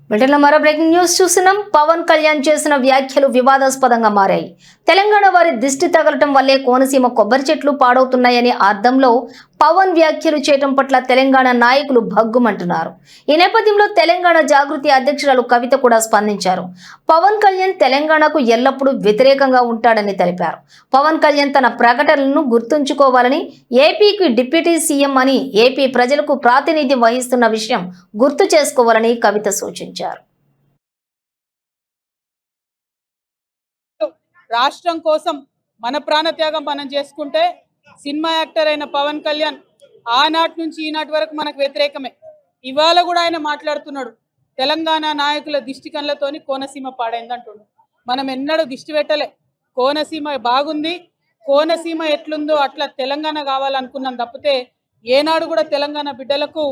బ్రిటన్లో మరో breaking news చూస్తున్నాం. పవన్ కళ్యాణ్ చేసిన వ్యాఖ్యలు వివాదాస్పదంగా మారాయి. తెలంగాణ వారి దిష్టి తగలటం వల్లే కోనసీమ కొబ్బరి చెట్లు పాడవుతున్నాయని అర్థంలో పవన్ వ్యాఖ్యలు చేయడం పట్ల తెలంగాణ నాయకులు భగ్గుమంటున్నారు. ఈ నేపథ్యంలో తెలంగాణ జాగృతి అధ్యక్షురాలు కవిత కూడా స్పందించారు. పవన్ కళ్యాణ్ తెలంగాణకు ఎల్లప్పుడూ వ్యతిరేకంగా ఉంటాడని తెలిపారు. పవన్ కళ్యాణ్ తన ప్రకటనలను గుర్తుంచుకోవాలని, ఏపీకి డిప్యూటీ సీఎం అని ఏపీ ప్రజలకు ప్రాతినిధ్యం వహిస్తున్న విషయం గుర్తు చేసుకోవాలని కవిత సూచించారు. రాష్ట్రం కోసం మన ప్రాణత్యాగం మనం చేసుకుంటే సినిమా యాక్టర్ అయిన పవన్ కళ్యాణ్ ఆనాటి నుంచి ఈనాటి వరకు మనకు వ్యతిరేకమే. ఇవాళ కూడా ఆయన మాట్లాడుతున్నాడు, తెలంగాణ నాయకుల దిష్టి కళ్ళతోని కోనసీమ పాడైంది అంటుండు. మనం ఎన్నడూ దిష్టి పెట్టలే. కోనసీమ బాగుంది, కోనసీమ ఎట్లుందో అట్లా తెలంగాణ కావాలనుకున్నాం తప్పితే ఏనాడు కూడా తెలంగాణ బిడ్డలకు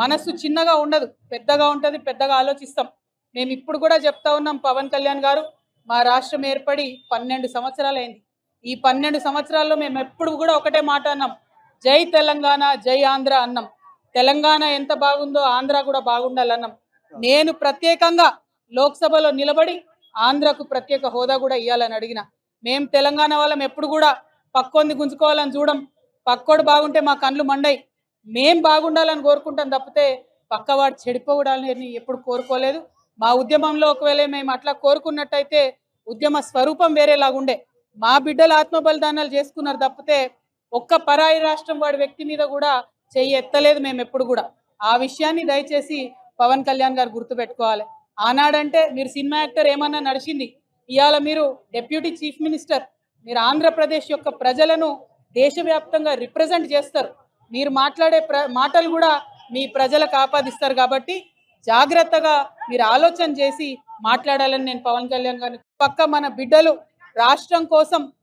మనసు చిన్నగా ఉండదు, పెద్దగా ఉంటుంది, పెద్దగా ఆలోచిస్తాం. మేము ఇప్పుడు కూడా చెప్తా ఉన్నాం, పవన్ కళ్యాణ్ గారు మా రాష్ట్రం ఏర్పడి 12 సంవత్సరాలు అయింది. ఈ 12 సంవత్సరాల్లో మేము ఎప్పుడు కూడా ఒకటే మాట అన్నాం, జై తెలంగాణ జై ఆంధ్ర అన్నాం. తెలంగాణ ఎంత బాగుందో ఆంధ్ర కూడా బాగుండాలన్నాం. నేను ప్రత్యేకంగా లోక్సభలో నిలబడి ఆంధ్రకు ప్రత్యేక హోదా కూడా ఇవ్వాలని అడిగిన. మేము తెలంగాణ వాళ్ళం ఎప్పుడు కూడా పక్కోంది గుంజుకోవాలని చూడం. పక్కోడు బాగుంటే మా కళ్ళు మండయి. మేం బాగుండాలని కోరుకుంటాం తప్పితే పక్కవాడు చెడిపోవడాలని ఎప్పుడు కోరుకోలేదు. మా ఉద్యమంలో ఒకవేళ మేము అట్లా కోరుకున్నట్టయితే ఉద్యమ స్వరూపం వేరేలాగుండే. మా బిడ్డలు ఆత్మ బలిదానాలు చేసుకున్నారు తప్పితే ఒక్క పరాయి రాష్ట్రం వాడి వ్యక్తి మీద కూడా చెయ్యి ఎత్తలేదు మేము ఎప్పుడు కూడా. ఆ విషయాన్ని దయచేసి పవన్ కళ్యాణ్ గారు గుర్తుపెట్టుకోవాలి. ఆనాడంటే మీరు సినిమా యాక్టర్ ఏమన్నా నడిచింది, ఇవాళ మీరు డిప్యూటీ చీఫ్ మినిస్టర్. మీరు ఆంధ్రప్రదేశ్ యొక్క ప్రజలను దేశవ్యాప్తంగా రిప్రజెంట్ చేస్తారు. మీరు మాట్లాడే మాటలు కూడా మీ ప్రజలకు ఆపాదిస్తారు. కాబట్టి జాగ్రత్తగా మీరు ఆలోచన చేసి మాట్లాడాలని నేను పవన్ కళ్యాణ్ గారిని పక్క మన బిడ్డలు రాష్ట్రం కోసం